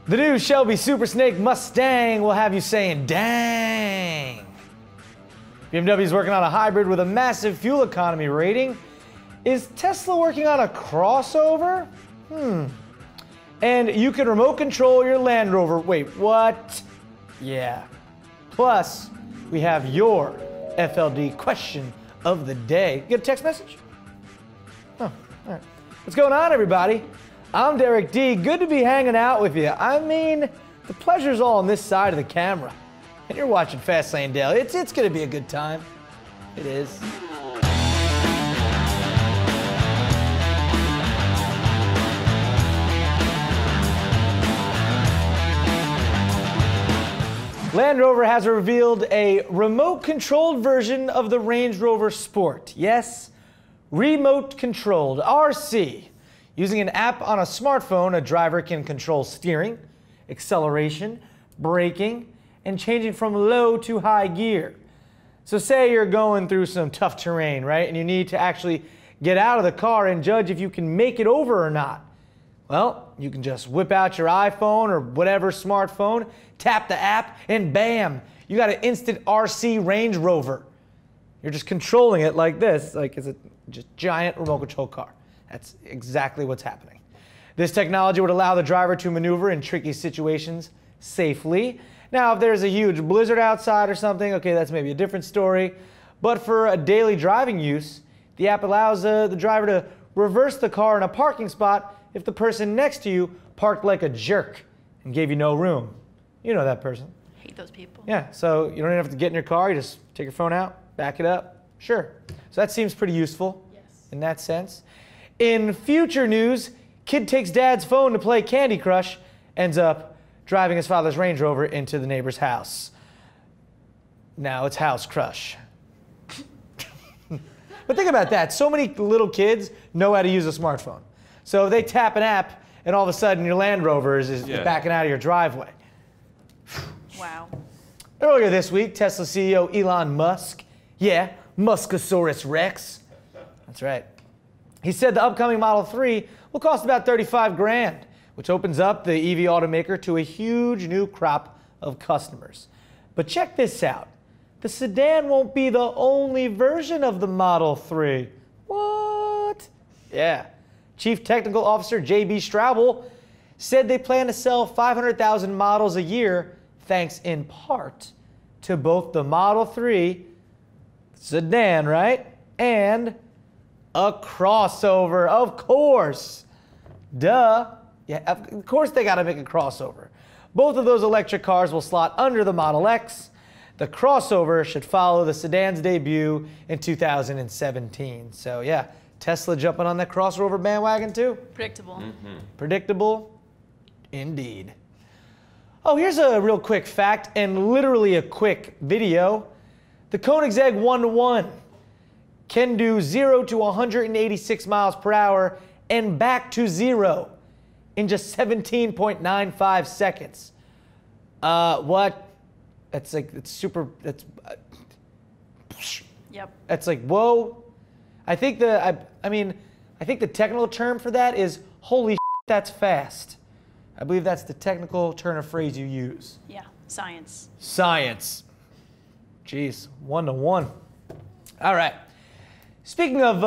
The new Shelby Super Snake Mustang will have you saying, dang. BMW is working on a hybrid with a massive fuel economy rating. Is Tesla working on a crossover? And you can remote control your Land Rover. Wait, what? Yeah. Plus, we have your FLD question of the day. Get a text message? Oh, all right. What's going on, everybody? I'm Derek D. Good to be hanging out with you. I mean, the pleasure's all on this side of the camera. And you're watching Fastlane Daily. It's going to be a good time. It is. Land Rover has revealed a remote-controlled version of the Range Rover Sport. Yes, remote-controlled, RC. Using an app on a smartphone, a driver can control steering, acceleration, braking, and changing from low to high gear. So say you're going through some tough terrain, right? And you need to actually get out of the car and judge if you can make it over or not. Well, you can just whip out your iPhone or whatever smartphone, tap the app, and bam, you got an instant RC Range Rover. You're just controlling it like this, like it's a just giant remote control car. That's exactly what's happening. This technology would allow the driver to maneuver in tricky situations safely. Now, if there's a huge blizzard outside or something, okay, that's maybe a different story. But for a daily driving use, the app allows the driver to reverse the car in a parking spot if the person next to you parked like a jerk and gave you no room. You know that person. Hate those people. Yeah, so you don't even have to get in your car. You just take your phone out, back it up. Sure. So that seems pretty useful in that sense. In future news, kid takes dad's phone to play Candy Crush, ends up driving his father's Range Rover into the neighbor's house. Now it's House Crush. But think about that. So many little kids know how to use a smartphone. So if they tap an app, and all of a sudden your Land Rover is backing out of your driveway. Wow. Earlier this week, Tesla CEO Elon Musk, yeah, Muskosaurus Rex, that's right, he said the upcoming Model 3 will cost about 35 grand, which opens up the EV automaker to a huge new crop of customers. But check this out. The sedan won't be the only version of the Model 3. What? Yeah. Chief Technical Officer J.B. Straubel said they plan to sell 500,000 models a year, thanks in part to both the Model 3 sedan, right, and a crossover, of course. Duh. Yeah, of course they got to make a crossover. Both of those electric cars will slot under the Model X. The crossover should follow the sedan's debut in 2017. So yeah, Tesla jumping on that crossover bandwagon too? Predictable. Predictable? Indeed. Oh, here's a real quick fact and literally a quick video. The Koenigsegg One can do 0 to 186 miles per hour and back to 0 in just 17.95 seconds. What? That's like, it's super, that's, Yep. That's like, whoa. I think the technical term for that is, holy shit, that's fast. I believe that's the technical turn of phrase you use. Yeah, science. Science. Jeez, 1 to 1. All right. Speaking of,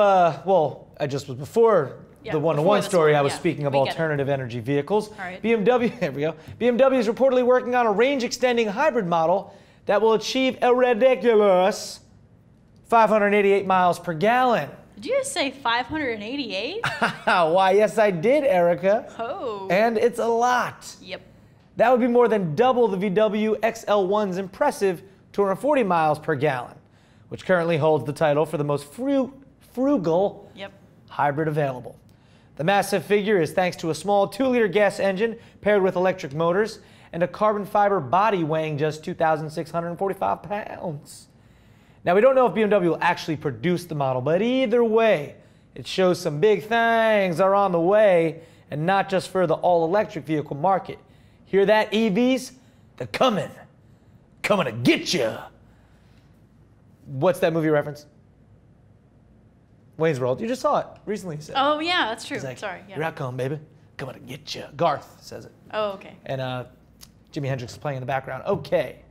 well, I just was before the 1 to 1 story, I was speaking of alternative energy vehicles. All right. BMW, there we go. BMW is reportedly working on a range-extending hybrid model that will achieve a ridiculous 588 miles per gallon. Did you just say 588? Why, yes, I did, Erica. Oh. And it's a lot. Yep. That would be more than double the VW XL1's impressive 240 miles per gallon, which currently holds the title for the most frugal hybrid available. The massive figure is thanks to a small 2-liter gas engine paired with electric motors and a carbon fiber body weighing just 2,645 pounds. Now, we don't know if BMW will actually produce the model, but either way, it shows some big things are on the way, and not just for the all-electric vehicle market. Hear that, EVs? They're coming. Coming to get you. What's that movie reference? Wayne's World. You just saw it recently. You said. Oh, yeah, that's true. He's like, sorry. Yeah. Here I come, baby. coming to get you. Garth says it. Oh, okay. And Jimi Hendrix is playing in the background. Okay.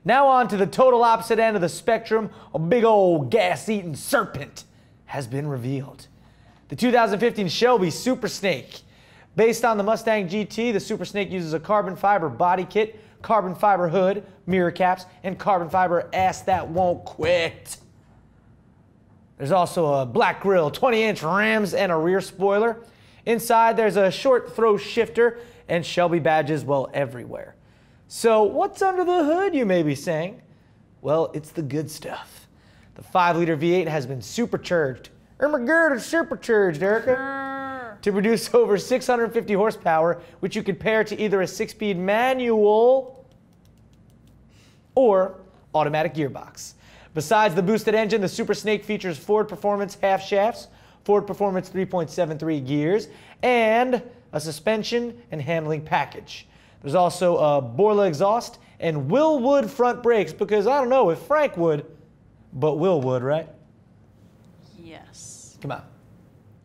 Now on to the total opposite end of the spectrum. A big old gas-eating serpent has been revealed. The 2015 Shelby Super Snake. Based on the Mustang GT, the Super Snake uses a carbon fiber body kit, carbon fiber hood, mirror caps, and carbon fiber ass that won't quit. There's also a black grille, 20-inch rims, and a rear spoiler. Inside, there's a short throw shifter and Shelby badges, well, everywhere. So what's under the hood, you may be saying? Well, it's the good stuff. The 5-liter V8 has been supercharged. Oh my God, it's supercharged, Erica. To produce over 650 horsepower, which you could pair to either a 6-speed manual or automatic gearbox. Besides the boosted engine, the Super Snake features Ford Performance half shafts, Ford Performance 3.73 gears, and a suspension and handling package. There's also a Borla exhaust and Will Wood front brakes, because I don't know if Frank would, but Will would, right? Yes. Come on,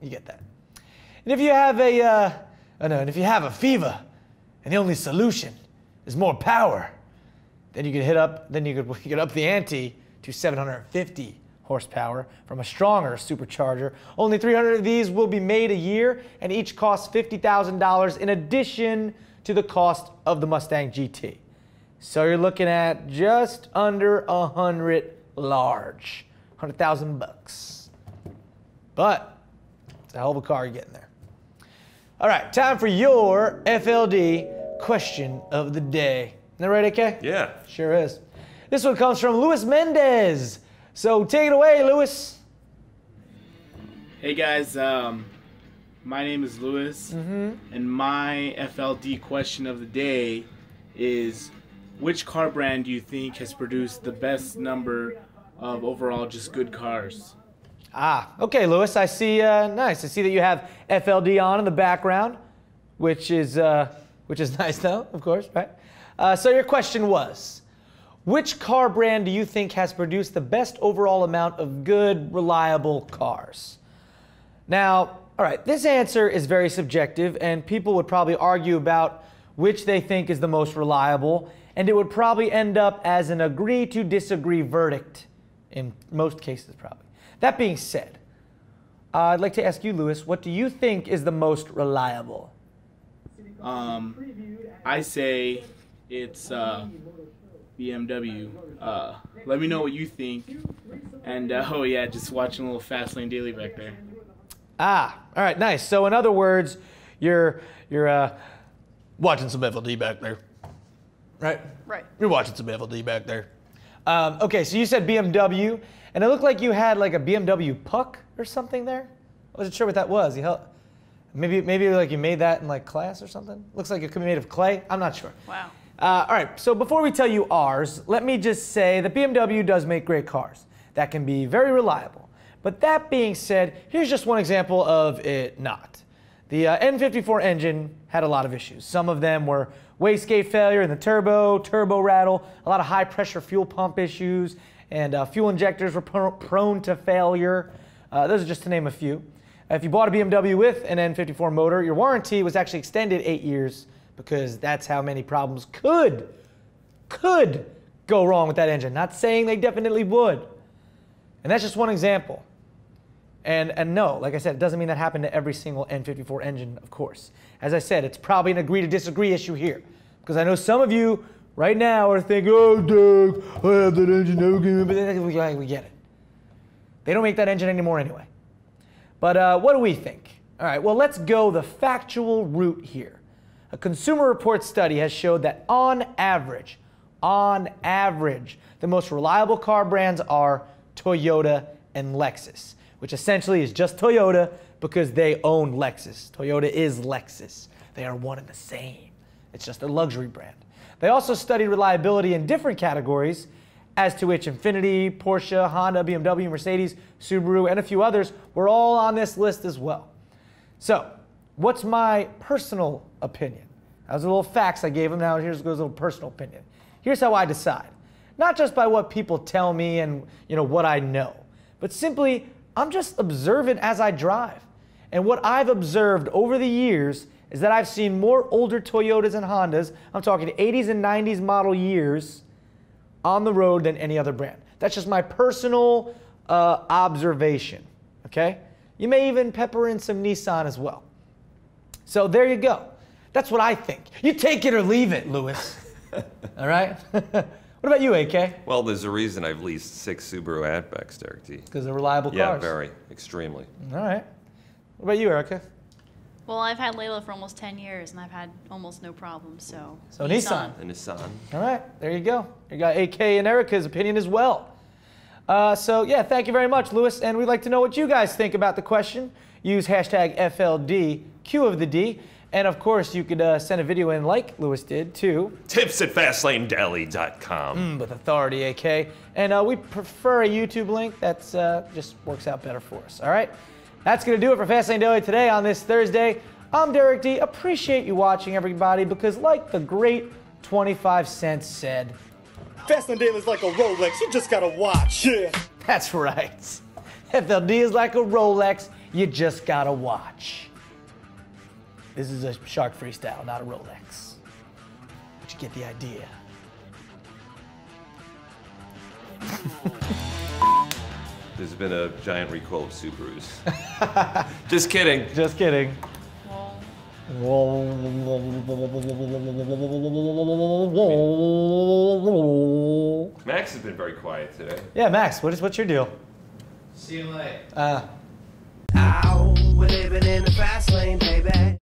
you get that. And if you have a fever, and the only solution is more power, then you could up the ante to 750 horsepower from a stronger supercharger. Only 300 of these will be made a year, and each costs $50,000 in addition to the cost of the Mustang GT. So you're looking at just under 100,000 bucks. But it's a hell of a car you're getting there. All right, time for your FLD question of the day. Isn't that right, AK? Yeah. Sure is. This one comes from Luis Mendez. So take it away, Luis. Hey guys, my name is Luis, and my FLD question of the day is, which car brand do you think has produced the best number of overall just good cars? Okay, Luis, I see, nice. I see that you have FLD on in the background, which is nice though, of course, right? So your question was, which car brand do you think has produced the best overall amount of good, reliable cars? Now, all right, this answer is very subjective, and people would probably argue about which they think is the most reliable, and it would probably end up as an agree to disagree verdict in most cases, probably. That being said, I'd like to ask you, Luis, what do you think is the most reliable? I say it's BMW. Let me know what you think. And oh yeah, just watching a little Fast Lane Daily back there. All right, nice. So in other words, you're watching some FLD back there, right? Right. You're watching some FLD back there. Okay, so you said BMW, and it looked like you had like a BMW puck or something there. I wasn't sure what that was. Maybe like you made that in like class or something. Looks like it could be made of clay. I'm not sure. Wow. All right, so before we tell you ours, let me just say that BMW does make great cars that can be very reliable. But that being said, here's just one example of it not. The N54 engine had a lot of issues. Some of them were wastegate failure in the turbo rattle, a lot of high pressure fuel pump issues, and fuel injectors were prone to failure. Those are just to name a few. If you bought a BMW with an N54 motor, your warranty was actually extended 8 years, because that's how many problems could go wrong with that engine. Not saying they definitely would. And that's just one example. And no, like I said, it doesn't mean that happened to every single N54 engine, of course. As I said, it's probably an agree to disagree issue here. Because I know some of you right now are thinking, oh, Doug, I have that engine, okay, but we get it. They don't make that engine anymore anyway. But what do we think? All right, well, let's go the factual route here. A Consumer Reports study has showed that on average, the most reliable car brands are Toyota and Lexus, which essentially is just Toyota because they own Lexus. Toyota is Lexus. They are one and the same. It's just a luxury brand. They also studied reliability in different categories, as to which Infiniti, Porsche, Honda, BMW, Mercedes, Subaru, and a few others were all on this list as well. So, what's my personal opinion? That was a little facts I gave him. Now here's goes a little personal opinion. Here's how I decide. Not just by what people tell me and what I know, but simply I'm just observant as I drive. And what I've observed over the years is that I've seen more older Toyotas and Hondas, I'm talking 80s and 90s model years, on the road than any other brand. That's just my personal observation, okay? You may even pepper in some Nissan as well. So there you go. That's what I think. You take it or leave it, Lewis. All right? What about you, AK? Well, there's a reason I've leased 6 Subaru Outbacks, Derek T. Because they're reliable cars. Yeah, very. Extremely. All right. What about you, Erica? Well, I've had Layla for almost 10 years, and I've had almost no problems, so... So Nissan. A Nissan. All right. There you go. You got AK and Erica's opinion as well. So, yeah, thank you very much, Lewis. And we'd like to know what you guys think about the question. Use hashtag FLD, Q of the D. And, of course, you could send a video in like Lewis did to tips@fastlanedeli.com. with authority, AK. And we prefer a YouTube link. That's just works out better for us. All right? That's going to do it for Fastlane Daily today on this Thursday. I'm Derek D. Appreciate you watching, everybody, because like the great 25 Cent said, Fastlane Daily is like a Rolex, you just gotta watch. Yeah. that's right. FLD is like a Rolex, you just gotta watch. This is a shark freestyle, not a Rolex. But you get the idea. There's been a giant recall of Subarus. Just kidding. Just kidding. Max has been very quiet today. Yeah, Max, what's your deal? See you later. We're living in the fast lane, baby.